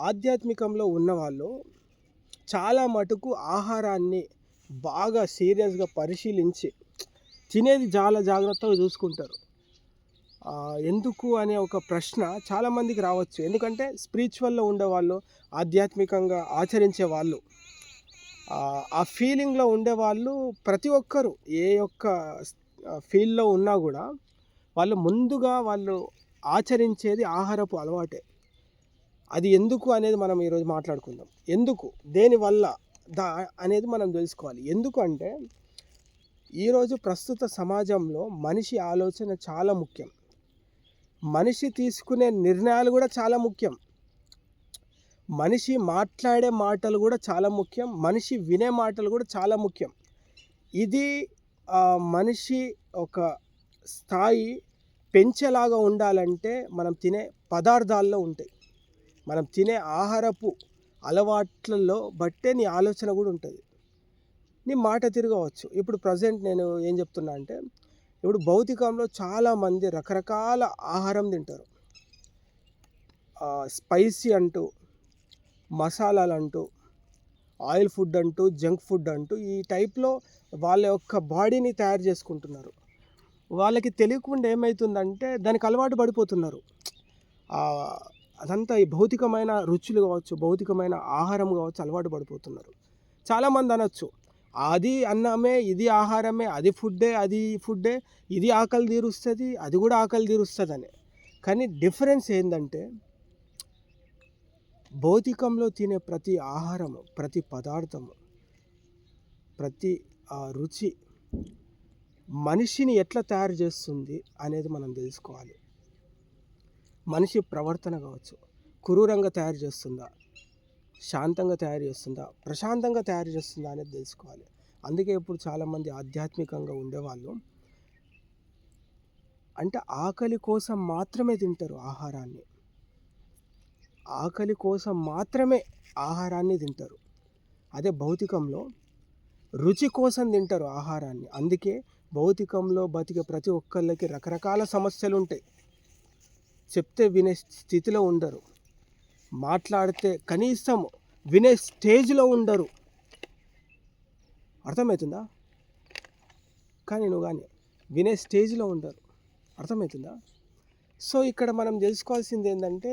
ఆధ్యాత్మికంలో ఉన్నవాళ్ళు చాలా మటుకు ఆహారాన్ని బాగా సీరియస్‌గా పరిశీలించి తినేది చాలా జాగ్రత్తగా చూసుకుంటారు. ఎందుకు అనే ఒక ప్రశ్న చాలామందికి రావచ్చు. ఎందుకంటే స్పిరిచువల్‌లో ఉండేవాళ్ళు, ఆధ్యాత్మికంగా ఆచరించే వాళ్ళు, ఆ ఫీలింగ్‌లో ఉండేవాళ్ళు ప్రతి ఒక్కరు ఏ యొక్క ఫీల్డ్‌లో ఉన్నా కూడా వాళ్ళు ముందుగా ఆచరించేది ఆహారపు అలవాటే. అది ఎందుకు అనేది మనం ఈరోజు మాట్లాడుకుందాం. ఎందుకు? దేనివల్ల? దా అనేది మనం తెలుసుకోవాలి. ఎందుకు అంటే ఈరోజు ప్రస్తుత సమాజంలో మనిషి ఆలోచన చాలా ముఖ్యం. మనిషి తీసుకునే నిర్ణయాలు కూడా చాలా ముఖ్యం. మనిషి మాట్లాడే మాటలు కూడా చాలా ముఖ్యం. మనిషి వినే మాటలు కూడా చాలా ముఖ్యం. ఇది మనిషి ఒక స్థాయి పెంచేలాగా ఉండాలంటే మనం తినే పదార్థాల్లో ఉంటాయి. మనం తినే ఆహారపు అలవాట్లలో బట్టే నీ ఆలోచన కూడా ఉంటుంది. నీ మాట తిరగవచ్చు. ఇప్పుడు ప్రజెంట్ నేను ఏం చెప్తున్నా అంటే, ఇప్పుడు భౌతికంలో చాలామంది రకరకాల ఆహారం తింటారు. స్పైసీ అంటూ, మసాలాలంటూ, ఆయిల్ ఫుడ్ అంటూ, జంక్ ఫుడ్ అంటూ ఈ టైప్లో వాళ్ళ యొక్క బాడీని తయారు చేసుకుంటున్నారు. వాళ్ళకి తెలియకుండా ఏమవుతుందంటే దానికి అలవాటు పడిపోతున్నారు. అదంతా ఈ భౌతికమైన రుచులు కావచ్చు, భౌతికమైన ఆహారం కావచ్చు అలవాటు పడిపోతున్నారు. చాలామంది అనొచ్చు, అది అన్నమే, ఇది ఆహారమే, అది ఫుడ్డే, అది ఫుడ్డే, ఇది ఆకలి తీరుస్తుంది, అది కూడా ఆకలి తీరుస్తుందని. కానీ డిఫరెన్స్ ఏంటంటే భౌతికంలో తినే ప్రతి ఆహారము, ప్రతి పదార్థము, ప్రతి రుచి మనిషిని ఎట్లా తయారు చేస్తుంది అనేది మనం తెలుసుకోవాలి. మనిషి ప్రవర్తన కావచ్చు, క్రూరంగా తయారు చేస్తుందా, శాంతంగా తయారు చేస్తుందా, ప్రశాంతంగా తయారు చేస్తుందా అనేది తెలుసుకోవాలి. అందుకే ఇప్పుడు చాలామంది ఆధ్యాత్మికంగా ఉండేవాళ్ళు అంటే ఆకలి కోసం మాత్రమే తింటారు ఆహారాన్ని. ఆకలి కోసం మాత్రమే ఆహారాన్ని తింటారు. అదే భౌతికంలో రుచి కోసం తింటారు ఆహారాన్ని. అందుకే భౌతికంలో బతికే ప్రతి ఒక్కళ్ళకి రకరకాల సమస్యలు ఉంటాయి. చెప్తే వినే స్థితిలో ఉండరు. మాట్లాడితే కనీసం వినే స్టేజ్లో ఉండరు. అర్థమవుతుందా? కానీ వినే స్టేజ్లో ఉండరు. అర్థమవుతుందా? సో ఇక్కడ మనం తెలుసుకోవాల్సింది ఏంటంటే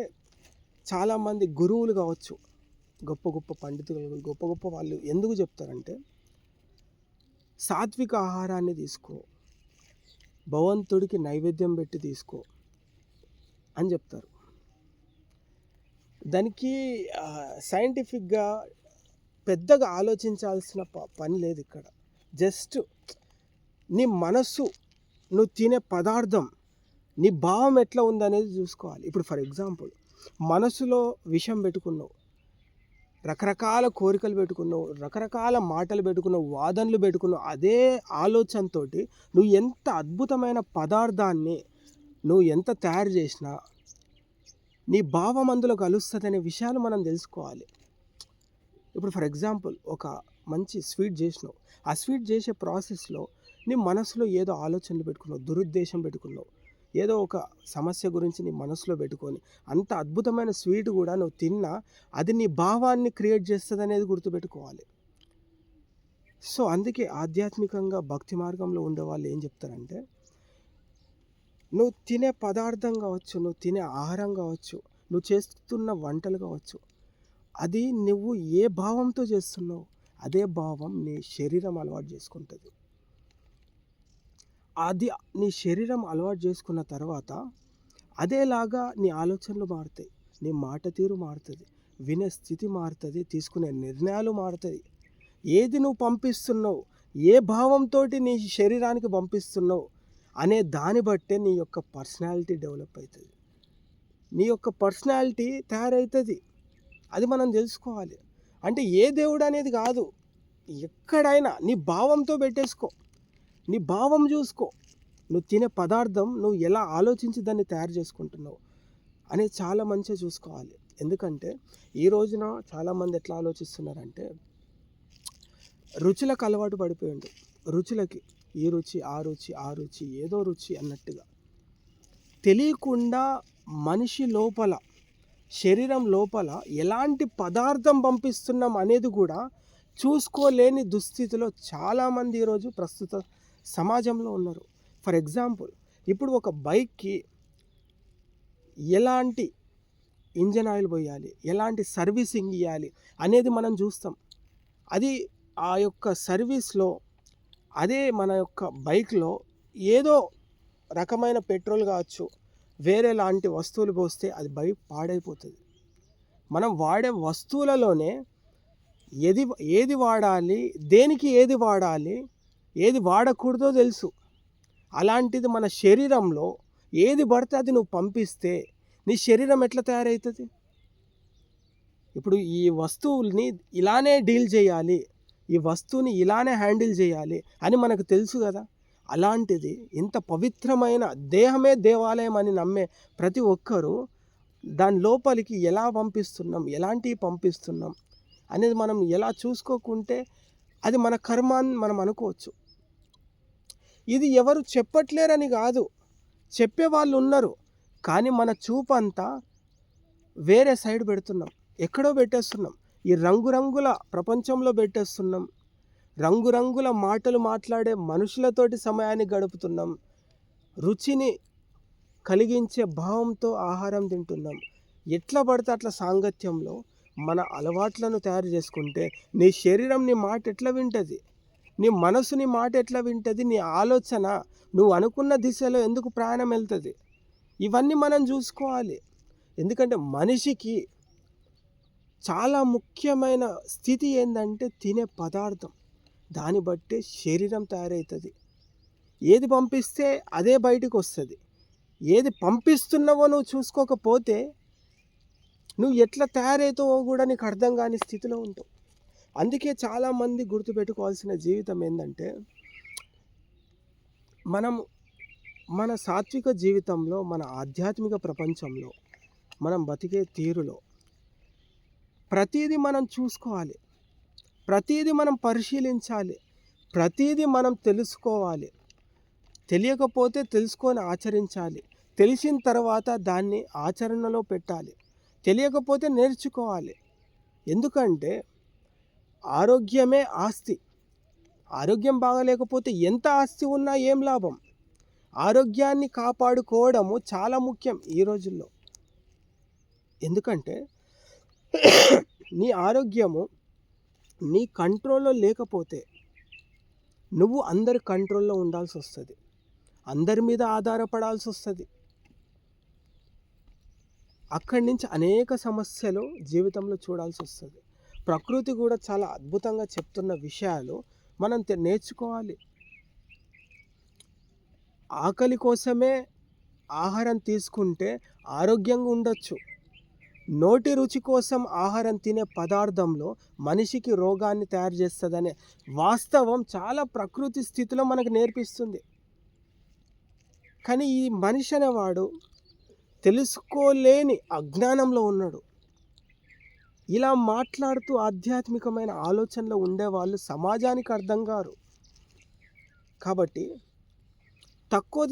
చాలామంది గురువులు కావచ్చు, గొప్ప గొప్ప పండితులు, గొప్ప గొప్ప వాళ్ళు ఎందుకు చెప్తారంటే సాత్విక ఆహారాన్ని తీసుకో, భగవంతుడికి నైవేద్యం పెట్టి తీసుకో అని చెప్తారు. దానికి సైంటిఫిక్గా పెద్దగా ఆలోచించాల్సిన పని లేదు ఇక్కడ. జస్ట్ నీ మనస్సు, నువ్వు తినే పదార్థం, నీ భావం ఎట్లా ఉందనేది చూసుకోవాలి. ఇప్పుడు ఫర్ ఎగ్జాంపుల్ మనసులో విషం పెట్టుకున్నావు, రకరకాల కోరికలు పెట్టుకున్నావు, రకరకాల మాటలు పెట్టుకున్నావు, వాదనలు పెట్టుకున్నావు. అదే ఆలోచనతో నువ్వు ఎంత అద్భుతమైన పదార్థాన్ని నువ్వు ఎంత తయారు చేసినా నీ భావం అందులో కలుస్తుందనే విషయాలు మనం తెలుసుకోవాలి. ఇప్పుడు ఫర్ ఎగ్జాంపుల్ ఒక మంచి స్వీట్ చేసినావు, ఆ స్వీట్ చేసే ప్రాసెస్లో నీ మనసులో ఏదో ఆలోచనలు పెట్టుకున్నావు, దురుద్దేశం పెట్టుకున్నావు, ఏదో ఒక సమస్య గురించి నీ మనసులో పెట్టుకొని అంత అద్భుతమైన స్వీట్ కూడా నువ్వు తిన్నా అది నీ భావాన్ని క్రియేట్ చేస్తుంది అనేది గుర్తుపెట్టుకోవాలి. సో అందుకే ఆధ్యాత్మికంగా భక్తి మార్గంలో ఉండేవాళ్ళు ఏం చెప్తారంటే, నువ్వు తినే పదార్థం కావచ్చు, నువ్వు తినే ఆహారం కావచ్చు, నువ్వు చేస్తున్న వంటలు కావచ్చు, అది నువ్వు ఏ భావంతో చేస్తున్నావు అదే భావం నీ శరీరం అలవాటు చేసుకుంటుంది. అది నీ శరీరం అలవాటు చేసుకున్న తర్వాత అదేలాగా నీ ఆలోచనలు మారుతాయి, నీ మాట తీరు మారుతుంది, వినే స్థితి మారుతుంది, తీసుకునే నిర్ణయాలు మారుతుంది. ఏది నువ్వు పంపిస్తున్నావు, ఏ భావంతో నీ శరీరానికి పంపిస్తున్నావు అనే దాన్ని బట్టే నీ యొక్క పర్సనాలిటీ డెవలప్ అవుతుంది, నీ యొక్క పర్సనాలిటీ తయారవుతుంది. అది మనం తెలుసుకోవాలి. అంటే ఏ దేవుడు అనేది కాదు, ఎక్కడైనా నీ భావంతో పెట్టేసుకో, నీ భావం చూసుకో, నువ్వు తినే పదార్థం నువ్వు ఎలా ఆలోచించి దాన్ని తయారు చేసుకుంటున్నావు అనేది చాలా మంచిగా చూసుకోవాలి. ఎందుకంటే ఈ రోజున చాలామంది ఎట్లా ఆలోచిస్తున్నారంటే రుచులకు అలవాటు పడిపోయిండు. రుచులకి ఈ రుచి ఆ రుచి ఆ రుచి ఏదో రుచి అన్నట్టుగా తెలియకుండా మనిషి లోపల శరీరం లోపల ఎలాంటి పదార్థం పంపిస్తున్నాం అనేది కూడా చూసుకోలేని దుస్థితిలో చాలామంది ఈరోజు ప్రస్తుత సమాజంలో ఉన్నారు. ఫర్ ఎగ్జాంపుల్, ఇప్పుడు ఒక బైక్కి ఎలాంటి ఇంజన్ ఆయిల్ పోయాలి, ఎలాంటి సర్వీసింగ్ ఇవ్వాలి అనేది మనం చూస్తాం. అది ఆ యొక్క సర్వీస్లో అదే మన యొక్క బైక్లో ఏదో రకమైన పెట్రోల్ కావచ్చు, వేరే లాంటి వస్తువులు పోస్తే అది బైక్ పాడైపోతుంది. మనం వాడే వస్తువులలోనే ఏది వాడాలి, దేనికి ఏది వాడాలి, ఏది వాడకూడదో తెలుసు. అలాంటిది మన శరీరంలో ఏది పడితే అది నువ్వు పంపిస్తే నీ శరీరం ఎట్లా తయారవుతుంది? ఇప్పుడు ఈ వస్తువుల్ని ఇలానే డీల్ చేయాలి, ఈ వస్తువుని ఇలానే హ్యాండిల్ చేయాలి అని మనకు తెలుసు కదా. అలాంటిది ఇంత పవిత్రమైన దేహమే దేవాలయం అని నమ్మే ప్రతి ఒక్కరూ దాని లోపలికి ఎలా పంపిస్తున్నాం, ఎలాంటివి పంపిస్తున్నాం అనేది మనం ఎలా చూసుకోకుంటే అది మన కర్మ అని మనం అనుకోవచ్చు. ఇది ఎవరు చెప్పట్లేరని కాదు, చెప్పేవాళ్ళు ఉన్నారు. కానీ మన చూపంతా వేరే సైడ్ పెడుతున్నాం, ఎక్కడో పెట్టేస్తున్నాం. ఈ రంగురంగుల ప్రపంచంలో పెట్టేస్తున్నాం. రంగురంగుల మాటలు మాట్లాడే మనుషులతోటి సమయాన్ని గడుపుతున్నాం. రుచిని కలిగించే భావంతో ఆహారం తింటున్నాం. ఎట్లా పడితే అట్లా సాంగత్యంలో మన అలవాట్లను తయారు చేసుకుంటే నీ శరీరం నీ మాట ఎట్లా వింటుంది, నీ మనసు నీ మాట ఎట్లా వింటుంది, నీ ఆలోచన నువ్వు అనుకున్న దిశలో ఎందుకు ప్రయాణం వెళ్తుంది? ఇవన్నీ మనం చూసుకోవాలి. ఎందుకంటే మనిషికి చాలా ముఖ్యమైన స్థితి ఏంటంటే తినే పదార్థం. దాన్ని బట్టే శరీరం తయారవుతుంది. ఏది పంపిస్తే అదే బయటకు వస్తుంది. ఏది పంపిస్తున్నావో నువ్వు చూసుకోకపోతే నువ్వు ఎట్లా తయారవుతావో కూడా నీకు అర్థం కాని స్థితిలో ఉంటావు. అందుకే చాలామంది గుర్తుపెట్టుకోవాల్సిన జీవితం ఏంటంటే, మన సాత్విక జీవితంలో, మన ఆధ్యాత్మిక ప్రపంచంలో, మనం బతికే తీరులో ప్రతీది మనం చూసుకోవాలి, ప్రతీది మనం పరిశీలించాలి, ప్రతీది మనం తెలుసుకోవాలి. తెలియకపోతే తెలుసుకొని ఆచరించాలి, తెలిసిన తర్వాత దాన్ని ఆచరణలో పెట్టాలి. తెలియకపోతే నేర్చుకోవాలి. ఎందుకంటే ఆరోగ్యమే ఆస్తి. ఆరోగ్యం బాగలేకపోతే ఎంత ఆస్తి ఉన్నా ఏం లాభం? ఆరోగ్యాన్ని కాపాడుకోవడము చాలా ముఖ్యం ఈ రోజుల్లో. ఎందుకంటే నీ ఆరోగ్యము నీ కంట్రోల్లో లేకపోతే నువ్వు అందరి కంట్రోల్లో ఉండాల్సి వస్తుంది, అందరి మీద ఆధారపడాల్సి వస్తుంది. అక్కడి నుంచి అనేక సమస్యలు జీవితంలో చూడాల్సి వస్తుంది. ప్రకృతి కూడా చాలా అద్భుతంగా చెప్తున్న విషయాలు మనం నేర్చుకోవాలి. ఆకలి కోసమే ఆహారం తీసుకుంటే ఆరోగ్యంగా ఉండొచ్చు. నోటి రుచి కోసం ఆహారం తినే పదార్థంలో మనిషికి రోగాన్ని తయారు చేస్తుందనే వాస్తవం చాలా ప్రకృతి స్థితిలో మనకు నేర్పిస్తుంది. కానీ ఈ మనిషి అనేవాడు తెలుసుకోలేని అజ్ఞానంలో ఉన్నాడు. ఇలా మాట్లాడుతూ ఆధ్యాత్మికమైన ఆలోచనలో ఉండేవాళ్ళు సమాజానికి అర్థం కారు. కాబట్టి తక్కువ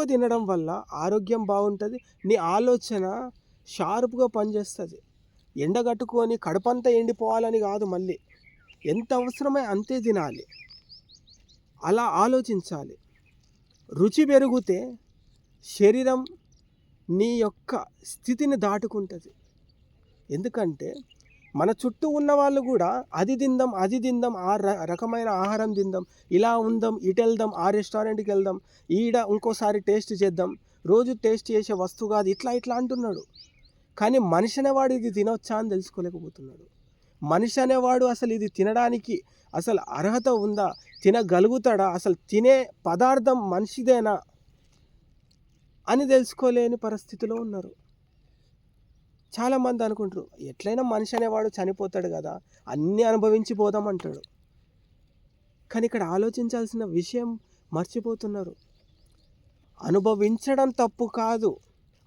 తినడం వల్ల ఆరోగ్యం బాగుంటుంది. నీ ఆలోచన షార్ప్గా పనిచేస్తుంది. ఎండగట్టుకొని కడుపంతా ఎండిపోవాలని కాదు, మళ్ళీ ఎంత అవసరమై అంతే తినాలి. అలా ఆలోచించాలి. రుచి పెరిగితే శరీరం నీ యొక్క స్థితిని దాటుకుంటుంది. ఎందుకంటే మన చుట్టూ ఉన్న వాళ్ళు కూడా అది తిందాం, ఆ రకమైన ఆహారం తిందాం, ఇలా ఉందాం, ఇటు వెళ్దాం, ఆ రెస్టారెంట్కి వెళ్దాం, ఈడ ఇంకోసారి టేస్ట్ చేద్దాం, రోజు టేస్ట్ చేసే వస్తువు కాదు, ఇట్లా అంటున్నాడు. కానీ మనిషి అనేవాడు ఇది తినొచ్చా అని తెలుసుకోలేకపోతున్నాడు. మనిషి అనేవాడు అసలు ఇది తినడానికి అసలు అర్హత ఉందా, తినగలుగుతాడా, అసలు తినే పదార్థం మనిషిదేనా అని తెలుసుకోలేని పరిస్థితిలో ఉన్నారు. చాలామంది అనుకుంటారు ఎట్లయినా మనిషి అనేవాడు చనిపోతాడు కదా, అన్నీ అనుభవించి పోదాం అంటాడు. కానీ ఇక్కడ ఆలోచించాల్సిన విషయం మర్చిపోతున్నారు. అనుభవించడం తప్పు కాదు,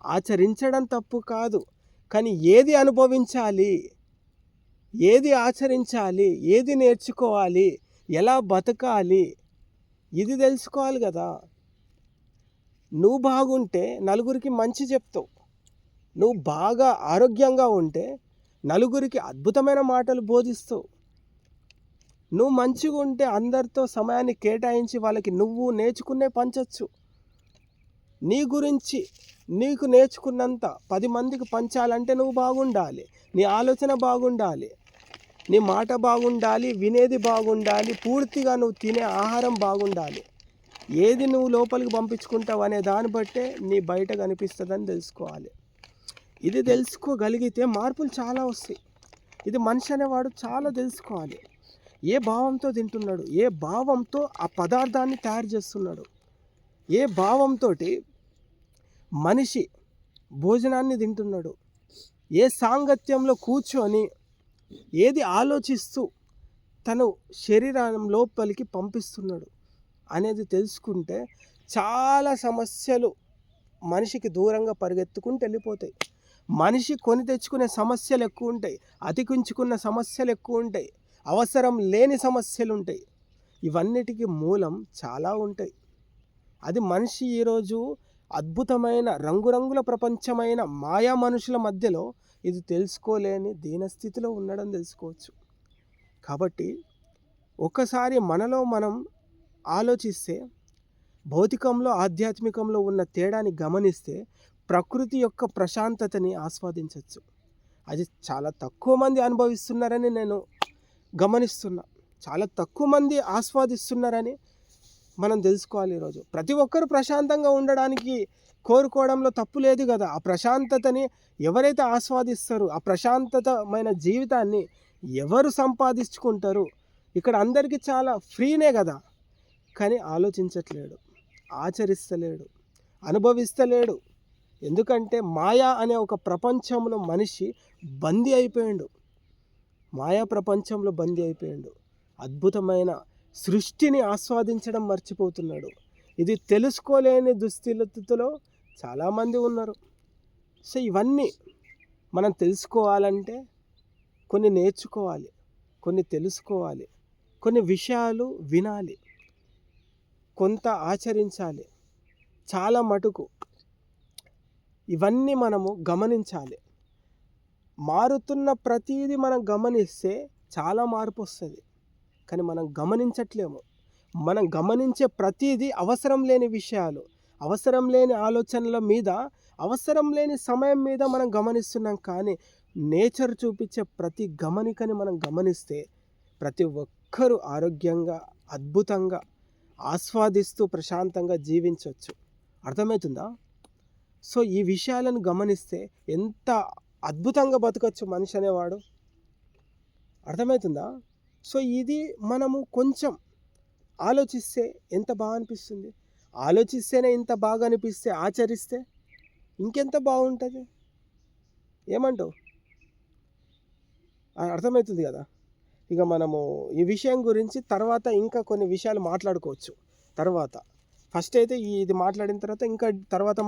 ఆచరించడం తప్పు కాదు. కానీ ఏది అనుభవించాలి, ఏది ఆచరించాలి, ఏది నేర్చుకోవాలి, ఎలా బతకాలి, ఇది తెలుసుకోవాలి కదా. నువ్వు బాగుంటే నలుగురికి మంచి చెప్తావు. నువ్వు బాగా ఆరోగ్యంగా ఉంటే నలుగురికి అద్భుతమైన మాటలు బోధిస్తావు. నువ్వు మంచిగా ఉంటే అందరితో సమయాన్ని కేటాయించి వాళ్ళకి నువ్వు నేర్చుకునే పంచవచ్చు. నీ గురించి నీకు నేర్చుకున్నంత 10 మందికి పంచాలంటే నువ్వు బాగుండాలి. నీ ఆలోచన బాగుండాలి, నీ మాట బాగుండాలి, వినేది బాగుండాలి, పూర్తిగా నువ్వు తినే ఆహారం బాగుండాలి. ఏది నువ్వు లోపలికి పంపించుకుంటావు అనే దాన్ని బట్టే నీ బయట కనిపిస్తుందని తెలుసుకోవాలి. ఇది తెలుసుకోగలిగితే మార్పులు చాలా వస్తాయి. ఇది మనిషి అనేవాడు చాలా తెలుసుకోవాలి. ఏ భావంతో తింటున్నాడు, ఏ భావంతో ఆ పదార్థాన్ని తయారు చేస్తున్నాడు, ఏ భావంతో మనిషి భోజనాన్ని తింటున్నాడు, ఏ సాంగత్యంలో కూర్చొని ఏది ఆలోచిస్తూ తను శరీరం లోపలికి పంపిస్తున్నాడు అనేది తెలుసుకుంటే చాలా సమస్యలు మనిషికి దూరంగా పరిగెత్తుకుంటూ వెళ్ళిపోతాయి. మనిషి కొని తెచ్చుకునే సమస్యలు ఎక్కువ ఉంటాయి, అతికించుకున్న సమస్యలు ఎక్కువ ఉంటాయి, అవసరం లేని సమస్యలు ఉంటాయి. ఇవన్నిటికీ మూలం చాలా ఉంటాయి. అది మనిషి ఈరోజు అద్భుతమైన రంగురంగుల ప్రపంచమైన మాయా మనుషుల మధ్యలో ఇది తెలుసుకోలేని దీనస్థితిలో ఉండడం తెలుసుకోవచ్చు. కాబట్టి ఒకసారి మనలో మనం ఆలోచిస్తే, భౌతికంలో ఆధ్యాత్మికంలో ఉన్న తేడాని గమనిస్తే ప్రకృతి యొక్క ప్రశాంతతని ఆస్వాదించవచ్చు. అది చాలా తక్కువ మంది అనుభవిస్తున్నారని నేను గమనిస్తున్నా. చాలా తక్కువ మంది ఆస్వాదిస్తున్నారని మనం తెలుసుకోవాలి. ఈరోజు ప్రతి ఒక్కరు ప్రశాంతంగా ఉండడానికి కోరుకోవడంలో తప్పు లేదు కదా. ఆ ప్రశాంతతని ఎవరైతే ఆస్వాదిస్తారో, ఆ ప్రశాంతతమైన జీవితాన్ని ఎవరు సంపాదించుకుంటారు? ఇక్కడ అందరికీ చాలా ఫ్రీనే కదా, కానీ ఆలోచించట్లేడు, ఆచరిస్తలేడు, అనుభవిస్తలేడు. ఎందుకంటే మాయా అనే ఒక ప్రపంచంలో మనిషి బందీ అయిపోయాడు. మాయా ప్రపంచంలో బందీ అయిపోయాడు. అద్భుతమైన సృష్టిని ఆస్వాదించడం మర్చిపోతున్నాడు. ఇది తెలుసుకోలేని దుస్థితిలో చాలామంది ఉన్నారు. సో ఇవన్నీ మనం తెలుసుకోవాలంటే కొన్ని నేర్చుకోవాలి, కొన్ని తెలుసుకోవాలి, కొన్ని విషయాలు వినాలి, కొంత ఆచరించాలి. చాలా మటుకు ఇవన్నీ మనము గమనించాలి. మారుతున్న ప్రతీది మనం గమనిస్తే చాలా మార్పు వస్తుంది, కానీ మనం గమనించట్లేము. మనం గమనించే ప్రతీది అవసరం లేని విషయాలు, అవసరం లేని ఆలోచనల మీద, అవసరం లేని సమయం మీద మనం గమనిస్తున్నాం. కానీ నేచర్ చూపించే ప్రతి గమనికని మనం గమనిస్తే ప్రతి ఒక్కరూ ఆరోగ్యంగా, అద్భుతంగా, ఆస్వాదిస్తూ ప్రశాంతంగా జీవించవచ్చు. అర్థమవుతుందా? సో ఈ విషయాలను గమనిస్తే ఎంత అద్భుతంగా బతకచ్చు మనిషి అనేవాడు. అర్థమవుతుందా? సో ఇది మనము కొంచెం ఆలోచిస్తే ఎంత బాగా అనిపిస్తుంది. ఆలోచిస్తేనే ఇంత బాగా అనిపిస్తే ఆచరిస్తే ఇంకెంత బాగుంటుంది. ఏమంటావు? అర్థమవుతుంది కదా. ఇక మనము ఈ విషయం గురించి తర్వాత ఇంకా కొన్ని విషయాలు మాట్లాడుకోవచ్చు. తర్వాత ఫస్ట్ అయితే ఇది మాట్లాడిన తర్వాత ఇంకా తర్వాత